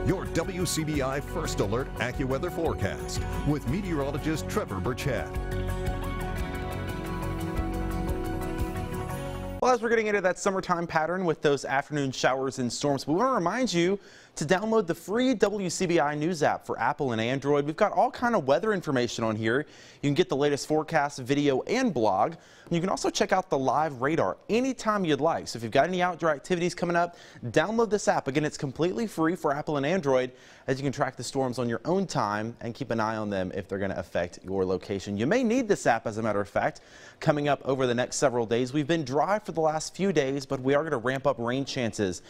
Your WCBI First Alert AccuWeather forecast with meteorologist Trevor Birchett. Well, as we're getting into that summertime pattern with those afternoon showers and storms, we want to remind you to download the free WCBI News app for Apple and Android. We've got all kind of weather information on here. You can get the latest forecast, video, and blog. You can also check out the live radar anytime you'd like. So if you've got any outdoor activities coming up, download this app. Again, it's completely free for Apple and Android, as you can track the storms on your own time and keep an eye on them if they're going to affect your location. You may need this app, as a matter of fact, coming up over the next several days. We've been dry for the last few days, but we are going to ramp up rain chances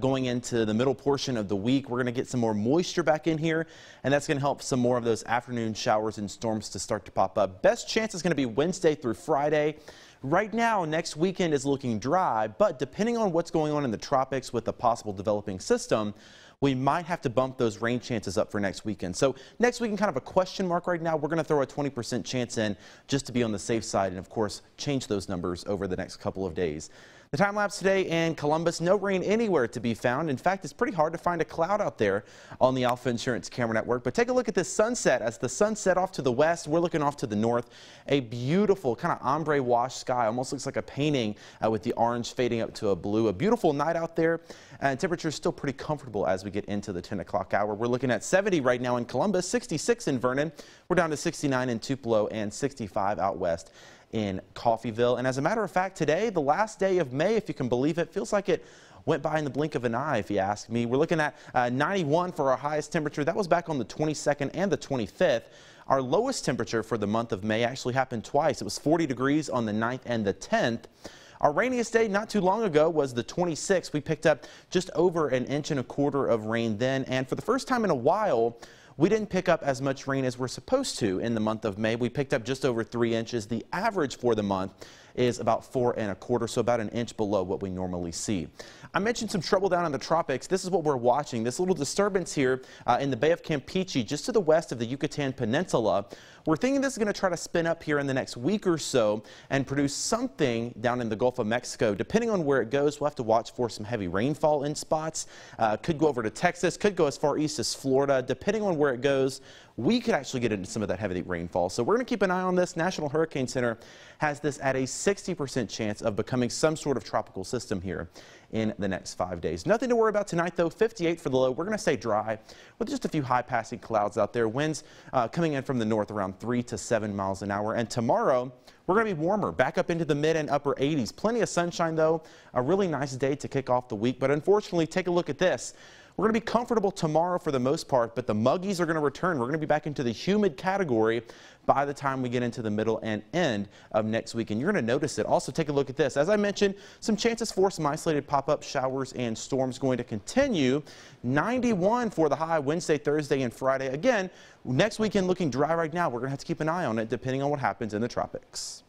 going into the middle portion of the week. We're going to get some more moisture back in here, and that's going to help some more of those afternoon showers and storms to start to pop up. Best chance is going to be Wednesday through Friday. Right now, next weekend is looking dry, but depending on what's going on in the tropics with a possible developing system, we might have to bump those rain chances up for next weekend. So next weekend, kind of a question mark right now. We're going to throw a 20% chance in just to be on the safe side and, of course, change those numbers over the next couple of days. The time lapse today in Columbus, no rain anywhere to be found. In fact, it's pretty hard to find a cloud out there on the Alpha Insurance camera network. But take a look at this sunset. As the sun set off to the west, we're looking off to the north. A beautiful kind of ombre wash sky, almost looks like a painting with the orange fading up to a blue. A beautiful night out there, and temperature is still pretty comfortable as we get into the 10 o'clock hour. We're looking at 70 right now in Columbus, 66 in Vernon. We're down to 69 in Tupelo and 65 out west in Coffeyville. And as a matter of fact, today, the last day of May, if you can believe it, feels like it went by in the blink of an eye, if you ask me. We're looking at 91 for our highest temperature. That was back on the 22nd and the 25th. Our lowest temperature for the month of May actually happened twice. It was 40 degrees on the 9th and the 10th. Our rainiest day not too long ago was the 26th. We picked up just over 1.25 inches of rain then, and for the first time in a while, we didn't pick up as much rain as we're supposed to in the month of May. We picked up just over 3 inches. The average for the month is about 4.25, so about 1 inch below what we normally see. I mentioned some trouble down in the tropics. This is what we're watching. This little disturbance here in the Bay of Campeche, just to the west of the Yucatan Peninsula. We're thinking this is going to try to spin up here in the next week or so and produce something down in the Gulf of Mexico. Depending on where it goes, we'll have to watch for some heavy rainfall in spots. Could go over to Texas, could go as far east as Florida. Depending on where it goes, we could actually get into some of that heavy rainfall. So we're going to keep an eye on this. National Hurricane Center has this at a 60% chance of becoming some sort of tropical system here in the next 5 days. Nothing to worry about tonight, though. 58 for the low. We're going to stay dry with just a few high passing clouds out there. Winds coming in from the north around 3 to 7 miles an hour. And tomorrow, we're going to be warmer, back up into the mid and upper 80s. Plenty of sunshine, though. A really nice day to kick off the week. But unfortunately, take a look at this. We're going to be comfortable tomorrow for the most part, but the muggies are going to return. We're going to be back into the humid category by the time we get into the middle and end of next week, and you're going to notice it. Also, take a look at this. As I mentioned, some chances for some isolated pop-up showers and storms going to continue. 91 for the high Wednesday, Thursday, and Friday. Again, next weekend looking dry right now. We're going to have to keep an eye on it depending on what happens in the tropics.